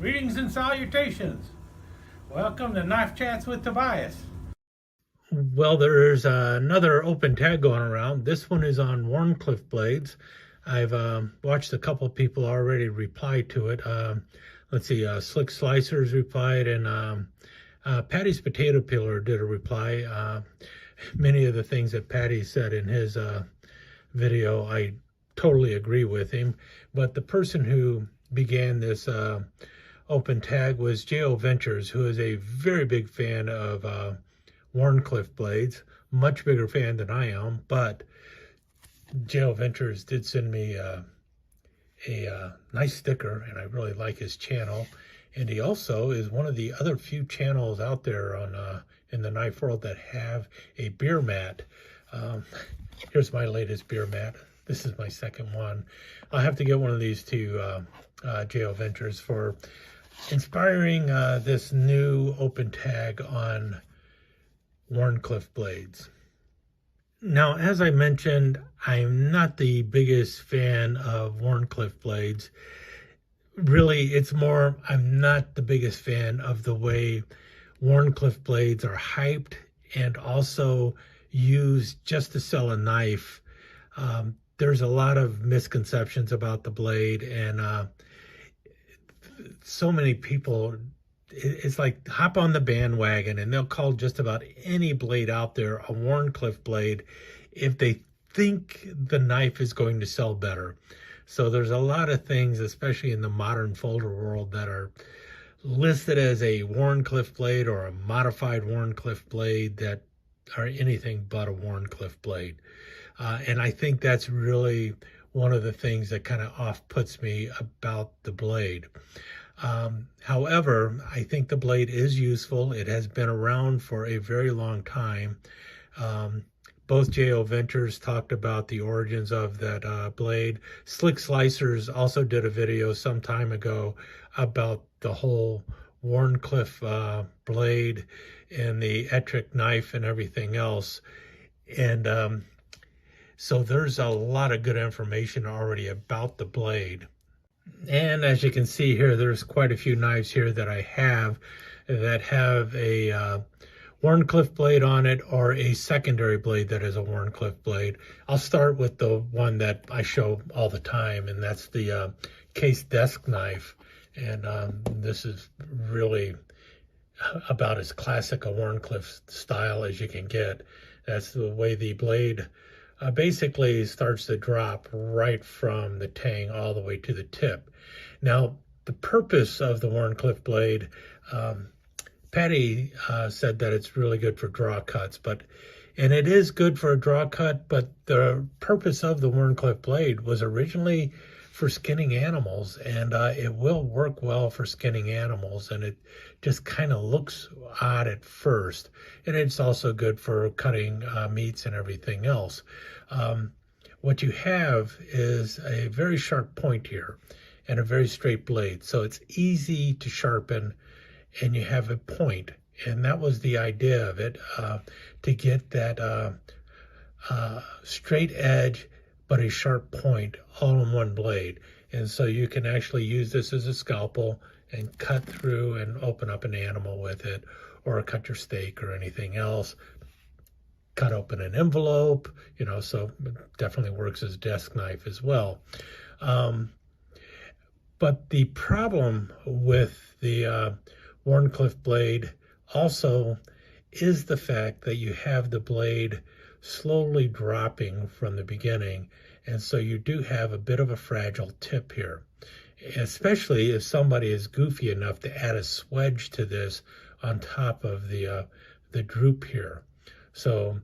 Greetings and salutations. Welcome to Knife Chats with Tobias. Well, there's another open tag going around. This one is on Wharncliffe blades. I've watched a couple of people already reply to it. Let's see, Slick Slicers replied, and Patty's Potato Peeler did a reply. Many of the things that Patty said in his video, I totally agree with him. But the person who began this open tag was J.O. Ventures, who is a very big fan of Wharncliffe blades, much bigger fan than I am, but J.O. Ventures did send me a nice sticker, and I really like his channel. And he also is one of the other few channels out there on in the knife world that have a beer mat. Here's my latest beer mat. This is my second one. I'll have to get one of these to J.O. Ventures for inspiring this new open tag on Wharncliffe blades. Now, as I mentioned, I'm not the biggest fan of Wharncliffe blades. Really, it's more, I'm not the biggest fan of the way Wharncliffe blades are hyped and also used just to sell a knife. There's a lot of misconceptions about the blade, and so many people, it's like hop on the bandwagon and they'll call just about any blade out there a Wharncliffe blade if they think the knife is going to sell better. So there's a lot of things, especially in the modern folder world, that are listed as a Wharncliffe blade or a modified Wharncliffe blade that are anything but a Wharncliffe blade. And I think that's really one of the things that kind of off-puts me about the blade. However, I think the blade is useful. It has been around for a very long time. Both J.O. Ventures talked about the origins of that blade. Slick Slicers also did a video some time ago about the whole Wharncliffe blade and the Ettrick knife and everything else. And so there's a lot of good information already about the blade. And as you can see here, there's quite a few knives here that I have that have a Wharncliffe blade on it or a secondary blade that is a Wharncliffe blade. I'll start with the one that I show all the time, and that's the Case desk knife. And this is really about as classic a Wharncliffe style as you can get. That's the way the blade basically starts to drop right from the tang all the way to the tip. Now, the purpose of the Wharncliffe blade, Patty said that it's really good for draw cuts, and it is good for a draw cut, but the purpose of the Wharncliffe blade was originally for skinning animals, and it will work well for skinning animals, and it just kind of looks odd at first. And it's also good for cutting meats and everything else. What you have is a very sharp point here and a very straight blade, so it's easy to sharpen, and you have a point. And that was the idea of it, to get that straight edge but a sharp point all in one blade. And so you can actually use this as a scalpel and cut through and open up an animal with it, or cut your steak or anything else, cut open an envelope, so it definitely works as a desk knife as well. But the problem with the Wharncliffe blade also is the fact that you have the blade slowly dropping from the beginning, and so you do have a bit of a fragile tip here, especially if somebody is goofy enough to add a swedge to this on top of the droop here. So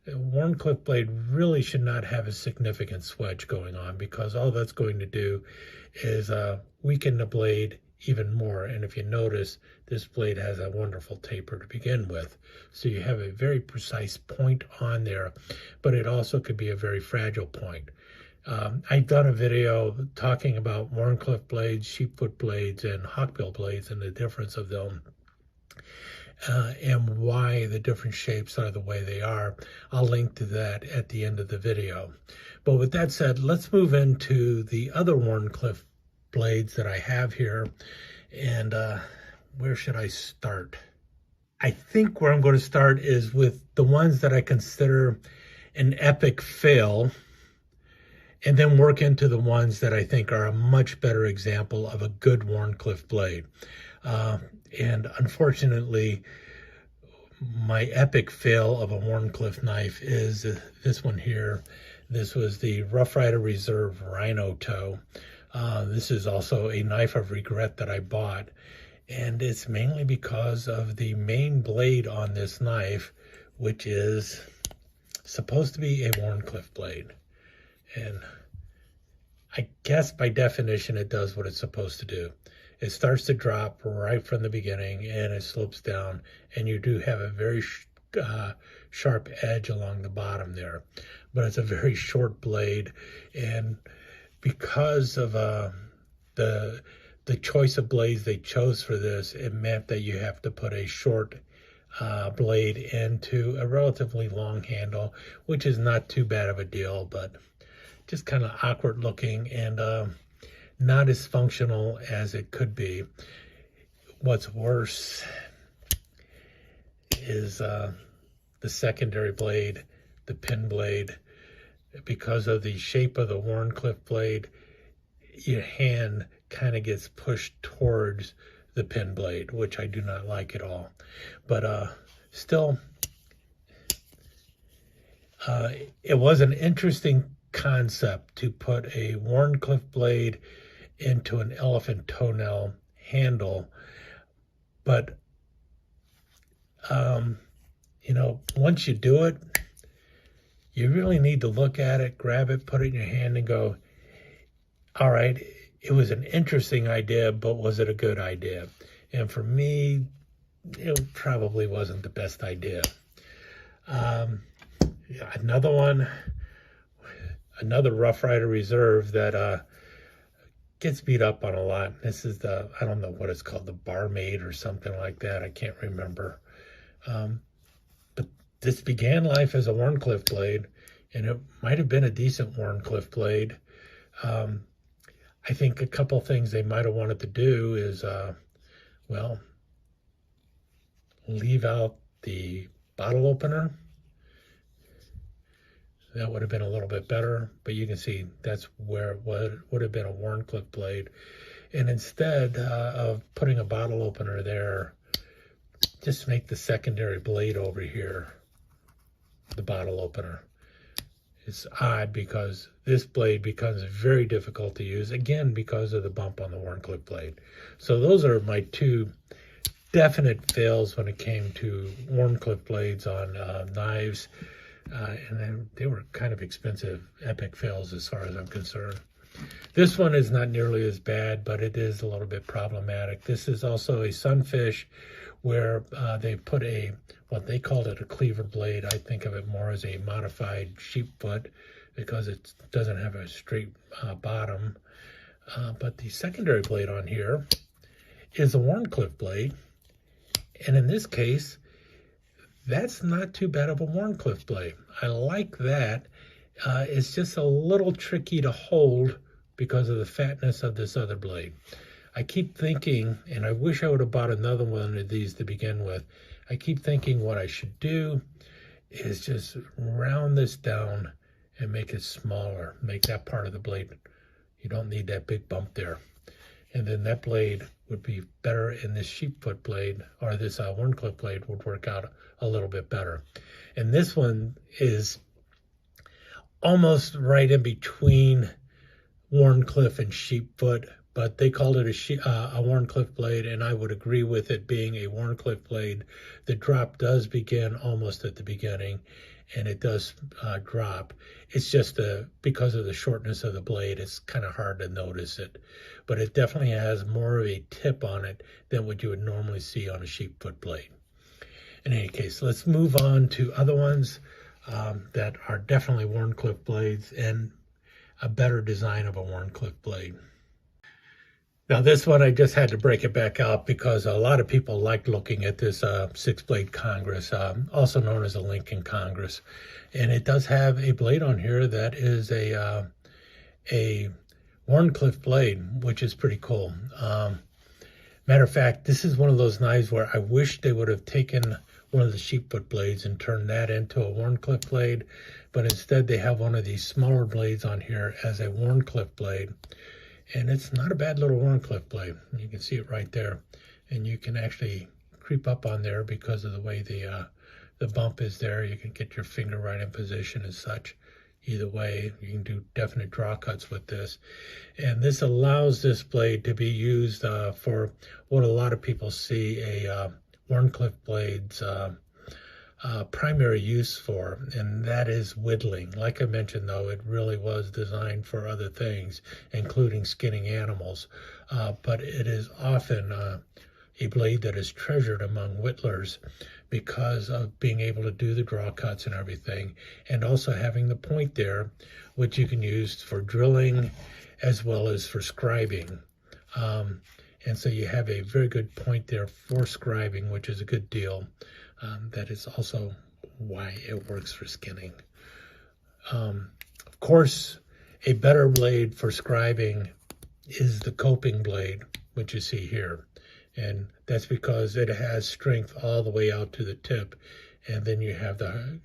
a Wharncliffe blade really should not have a significant swedge going on, because all that's going to do is weaken the blade even more. And if you notice, this blade has a wonderful taper to begin with. So you have a very precise point on there, but it also could be a very fragile point. I've done a video talking about Wharncliffe blades, sheepfoot blades, and hawkbill blades, and the difference of them, and why the different shapes are the way they are. I'll link to that at the end of the video. But with that said, let's move into the other Wharncliffe blades that I have here. And where should I start? I think where I'm going to start is with the ones that I consider an epic fail, and then work into the ones that I think are a much better example of a good Wharncliffe blade. And unfortunately, my epic fail of a Wharncliffe knife is this one here. This was the Rough Rider Reserve Rhino Toe. This is also a knife of regret that I bought, and it's mainly because of the main blade on this knife, which is supposed to be a Wharncliffe blade. And I guess by definition it does what it's supposed to do. It starts to drop right from the beginning and it slopes down, and you do have a very sharp edge along the bottom there, but it's a very short blade. And because of the choice of blades they chose for this, it meant that you have to put a short blade into a relatively long handle, which is not too bad of a deal, but just kind of awkward looking and not as functional as it could be. What's worse is the secondary blade, the pin blade. Because of the shape of the Wharncliffe blade, your hand kind of gets pushed towards the pin blade, which I do not like at all. But still, it was an interesting concept to put a Wharncliffe blade into an elephant toenail handle, but you know, once you do it, you really need to look at it, grab it, put it in your hand and go, all right, it was an interesting idea, but was it a good idea? And for me, it probably wasn't the best idea. Another one, another Rough Rider Reserve that gets beat up on a lot. This is the, I don't know what it's called, the Barmaid or something like that. I can't remember. But this began life as a Wharncliffe blade, and it might have been a decent Wharncliffe blade. I think a couple things they might have wanted to do is, well, leave out the bottle opener. That would have been a little bit better, but you can see that's where it would have been a Wharncliffe blade. And instead of putting a bottle opener there, just make the secondary blade over here the bottle opener. It's odd because this blade becomes very difficult to use, again, because of the bump on the Wharncliffe blade. So those are my two definite fails when it came to Wharncliffe blades on knives. And they were kind of expensive, epic fails as far as I'm concerned. This one is not nearly as bad, but it is a little bit problematic. This is also a Sunfish where they put a, what they called it, a cleaver blade. I think of it more as a modified sheep foot because it doesn't have a straight bottom. But the secondary blade on here is a Wharncliffe blade. And in this case, that's not too bad of a Wharncliffe blade. I like that. It's just a little tricky to hold because of the fatness of this other blade. I keep thinking, and I wish I would have bought another one of these to begin with. I keep thinking what I should do is just round this down and make it smaller. Make that part of the blade. You don't need that big bump there. And then that blade would be better, and this sheepfoot blade, or this Wharncliffe blade, would work out a little bit better. And this one is almost right in between Wharncliffe and sheepfoot, but they called it a Wharncliffe blade, and I would agree with it being a Wharncliffe blade. The drop does begin almost at the beginning, and it does drop. It's just because of the shortness of the blade, it's kind of hard to notice it. But it definitely has more of a tip on it than what you would normally see on a sheepfoot blade. In any case, let's move on to other ones that are definitely Wharncliffe blades and a better design of a Wharncliffe blade. Now this one, I just had to break it back out because a lot of people liked looking at this six-blade Congress, also known as a Lincoln Congress. And it does have a blade on here that is a Wharncliffe blade, which is pretty cool. Matter of fact, this is one of those knives where I wish they would have taken one of the sheepfoot blades and turned that into a Wharncliffe blade, but instead they have one of these smaller blades on here as a Wharncliffe blade. And it's not a bad little Wharncliffe blade. You can see it right there. And you can actually creep up on there because of the way the bump is there. You can get your finger right in position and such. Either way, you can do definite draw cuts with this. And this allows this blade to be used for what a lot of people see a Wharncliffe blade's primary use for, and that is whittling. Like I mentioned, though, it really was designed for other things, including skinning animals. But it is often a blade that is treasured among whittlers because of being able to do the draw cuts and everything, and also having the point there, which you can use for drilling as well as for scribing. And so you have a very good point there for scribing, which is a good deal. That is also why it works for skinning. Of course, a better blade for scribing is the coping blade, which you see here. And that's because it has strength all the way out to the tip. And then you have the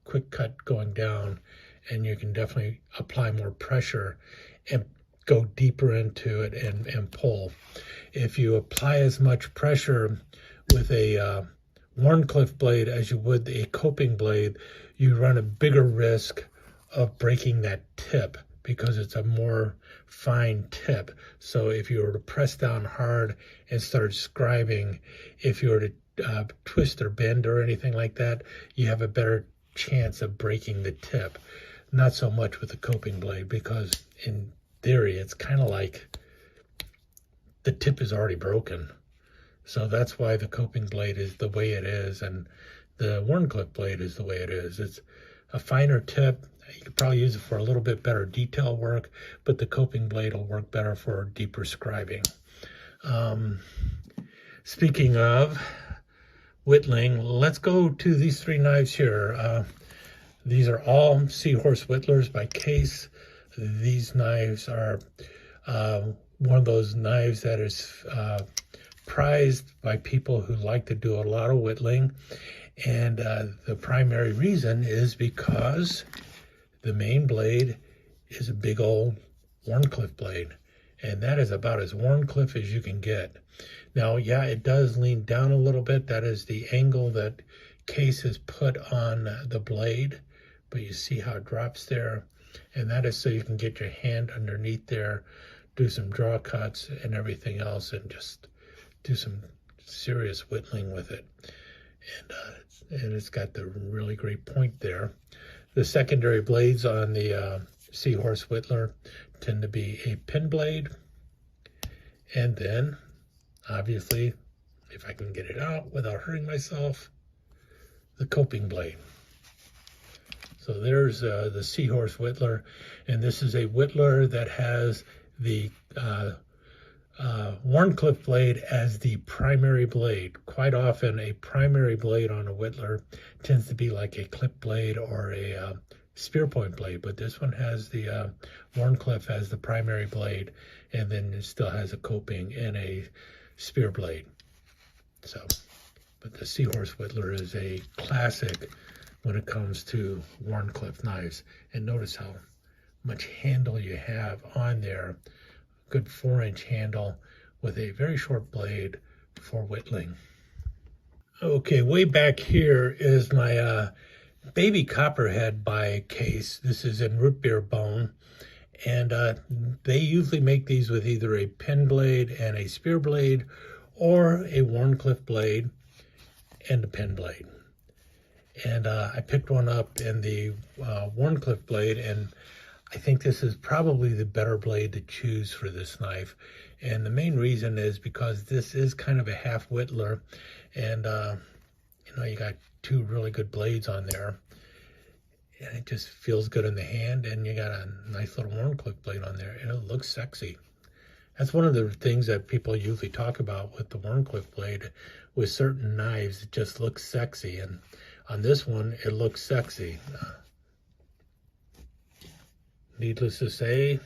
quick cut going down, and you can definitely apply more pressure and go deeper into it and pull. If you apply as much pressure with a Wharncliffe blade as you would a coping blade, you run a bigger risk of breaking that tip because it's a more fine tip. So if you were to press down hard and start scribing, if you were to twist or bend or anything like that, you have a better chance of breaking the tip. Not so much with the coping blade, because in theory, it's kind of like the tip is already broken. So that's why the coping blade is the way it is, and the Wharncliffe blade is the way it is. It's a finer tip. You could probably use it for a little bit better detail work, but the coping blade will work better for deeper scribing. Speaking of whittling, let's go to these three knives here. These are all Seahorse Whittlers by Case. These knives are one of those knives that is prized by people who like to do a lot of whittling. And the primary reason is because the main blade is a big old Wharncliffe blade. And that is about as Wharncliffe as you can get. Now, yeah, it does lean down a little bit. That is the angle that Case has put on the blade. But you see how it drops there. And that is so you can get your hand underneath there, do some draw cuts and everything else, and just do some serious whittling with it. And it's got the really great point there. The secondary blades on the Seahorse Whittler tend to be a pin blade. And then, obviously, if I can get it out without hurting myself, the coping blade. So there's the Seahorse Whittler, and this is a whittler that has the Wharncliffe blade as the primary blade. Quite often, a primary blade on a whittler tends to be like a clip blade or a spear point blade, but this one has the Wharncliffe as the primary blade, and then it still has a coping and a spear blade. So, but the Seahorse Whittler is a classic when it comes to Wharncliffe knives. And notice how much handle you have on there. Good 4-inch handle with a very short blade for whittling. Okay, way back here is my Baby Copperhead by Case. This is in root beer bone. And they usually make these with either a pin blade and a spear blade, or a Wharncliffe blade and a pin blade. And I picked one up in the Wharncliffe blade, and I think this is probably the better blade to choose for this knife. And the main reason is because this is kind of a half whittler, and you know, you got two really good blades on there, and it just feels good in the hand, and you got a nice little Wharncliffe blade on there, and it looks sexy. That's one of the things that people usually talk about with the Wharncliffe blade. With certain knives, it just looks sexy, and on this one, it looks sexy. Needless to say,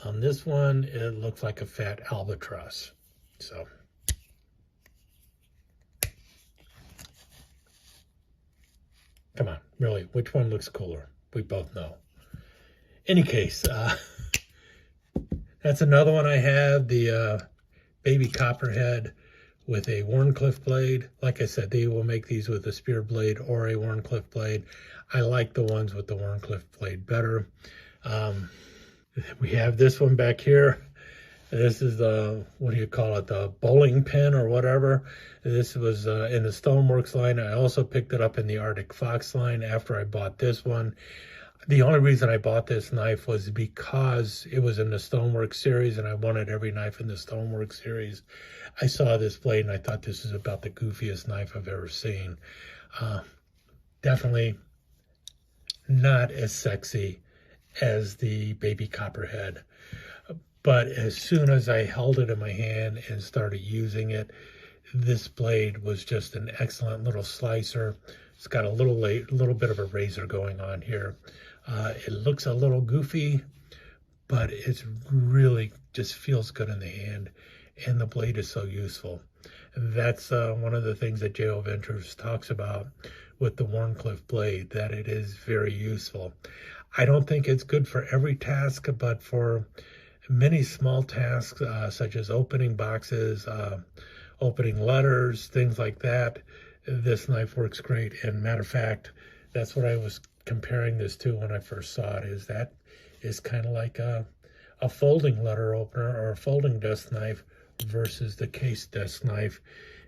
On this one, it looks like a fat albatross. So, come on, really, which one looks cooler? We both know. Any case, that's another one I have, the baby copperhead with a Wharncliffe blade. Like I said, they will make these with a spear blade or a Wharncliffe blade. I like the ones with the Wharncliffe blade better. We have this one back here. This is the, what do you call it, the bowling pin or whatever. This was in the Stoneworks line. I also picked it up in the Arctic Fox line after I bought this one. The only reason I bought this knife was because it was in the Stoneworks series and I wanted every knife in the Stoneworks series. I saw this blade and I thought this is about the goofiest knife I've ever seen. Definitely not as sexy as the baby copperhead. But as soon as I held it in my hand and started using it, this blade was just an excellent little slicer. It's got a little bit of a razor going on here. It looks a little goofy, but it's really just feels good in the hand, and the blade is so useful. That's one of the things that J.O. Ventures talks about with the Wharncliffe blade, that it is very useful. I don't think it's good for every task, but for many small tasks, such as opening boxes, opening letters, things like that, this knife works great. And matter of fact, that's what I was comparing this to when I first saw it, is that is kind of like a folding letter opener or a folding desk knife versus the case desk knife.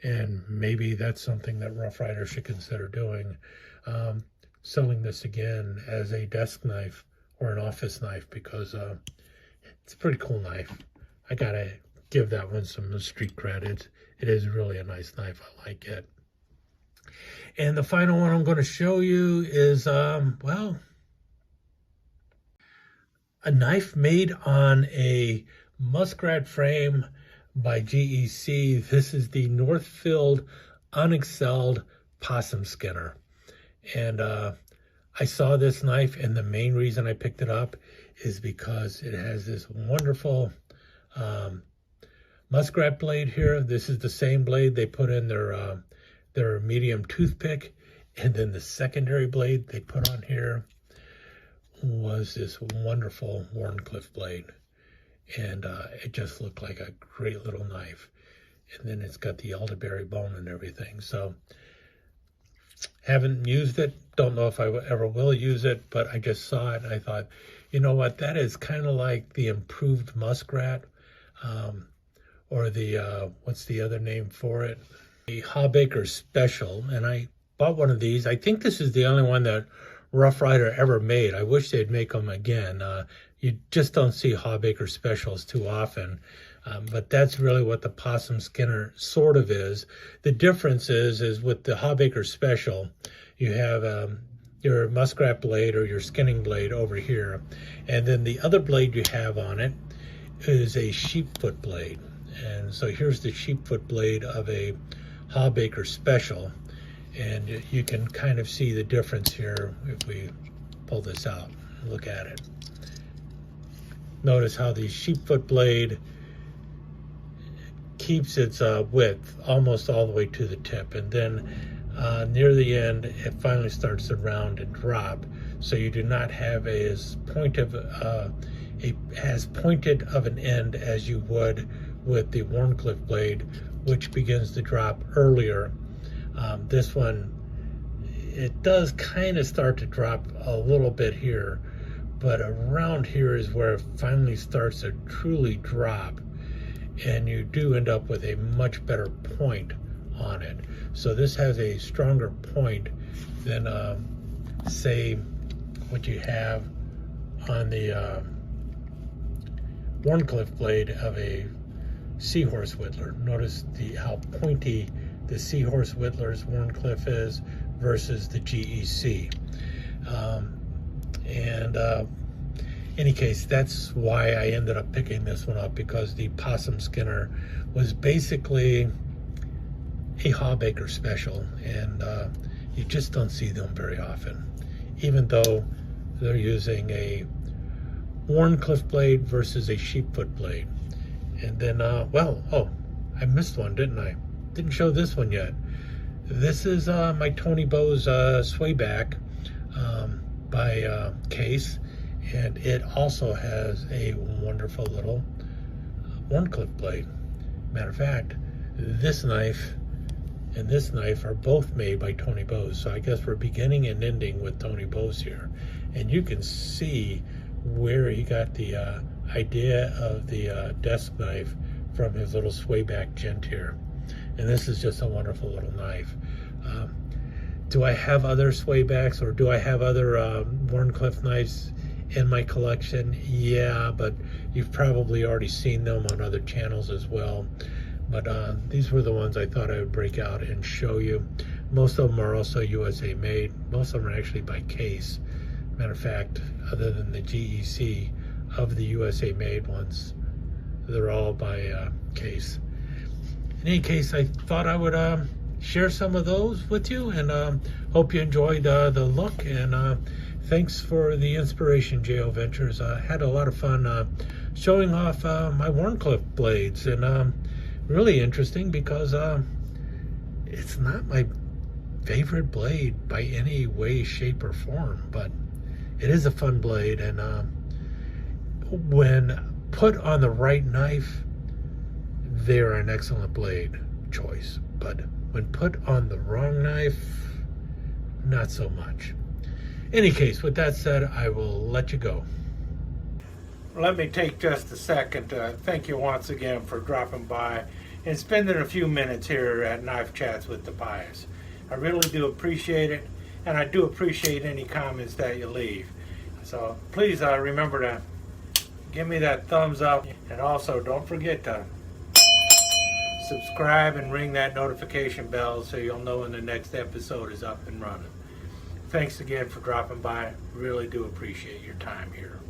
And maybe that's something that Rough Rider should consider doing, selling this again as a desk knife or an office knife, because it's a pretty cool knife. I gotta give that one some street credit. It is really a nice knife. I like it. And the final one I'm going to show you is, well, a knife made on a muskrat frame by GEC. This is the Northfield Unexcelled Possum Skinner. And I saw this knife, and the main reason I picked it up is because it has this wonderful muskrat blade here. This is the same blade they put in their medium toothpick, and then the secondary blade they put on here was this wonderful Wharncliffe blade, and it just looked like a great little knife. And then it's got the elderberry bone and everything. So haven't used it, don't know if I ever will use it, but I just saw it and I thought, you know what, that is kind of like the improved muskrat, or the what's the other name for it, the Hawbaker Special. And I bought one of these. I think this is the only one that Rough Rider ever made. I wish they'd make them again. You just don't see Hawbaker Specials too often. But that's really what the Possum Skinner sort of is. The difference is with the Hawbaker Special, you have your muskrat blade or your skinning blade over here. And then the other blade you have on it is a sheepfoot blade. And so here's the sheepfoot blade of a Hawbaker Special. And you can kind of see the difference here if we pull this out and look at it. Notice how the sheepfoot blade keeps its width almost all the way to the tip, and then near the end it finally starts to round and drop, so you do not have as pointed of an end as you would with the Wharncliffe blade, which begins to drop earlier. This one, it does kind of start to drop a little bit here, but around here is where it finally starts to truly drop, and you do end up with a much better point on it. So this has a stronger point than say what you have on the Wharncliffe blade of a Seahorse Whittler. Notice how pointy the Seahorse Whittler's Wharncliffe is versus the GEC. Any case, that's why I ended up picking this one up, because the Possum Skinner was basically a Hawbaker Special, and you just don't see them very often, even though they're using a Wharncliffe blade versus a Sheepfoot blade. And then, I missed one, didn't I? Didn't show this one yet. This is my Tony Bose Swayback by Case, and it also has a wonderful little Wharncliffe blade. Matter of fact, this knife and this knife are both made by Tony Bose, so I guess we're beginning and ending with Tony Bose here. And you can see where he got the idea of the desk knife from his little Swayback Gent here. And this is just a wonderful little knife. Do I have other Swaybacks, or do I have other Wharncliffe knives in my collection? Yeah, but you've probably already seen them on other channels as well. But these were the ones I thought I would break out and show you. Most of them are also USA made. Most of them are actually by Case. Matter of fact, other than the GEC of the USA made ones, they're all by Case. In any case, I thought I would share some of those with you, and hope you enjoyed the look, and thanks for the inspiration, J.O. Ventures. I had a lot of fun showing off my Wharncliffe blades, and really interesting because it's not my favorite blade by any way, shape, or form, but it is a fun blade, and when put on the right knife, they're an excellent blade choice. But when put on the wrong knife, not so much. Any case, with that said, I will let you go. Let me take just a second to thank you once again for dropping by and spending a few minutes here at Knife Chats with Tobias. I really do appreciate it, and I do appreciate any comments that you leave. So please remember to give me that thumbs up, and also don't forget to subscribe and ring that notification bell so you'll know when the next episode is up and running. Thanks again for dropping by. Really do appreciate your time here.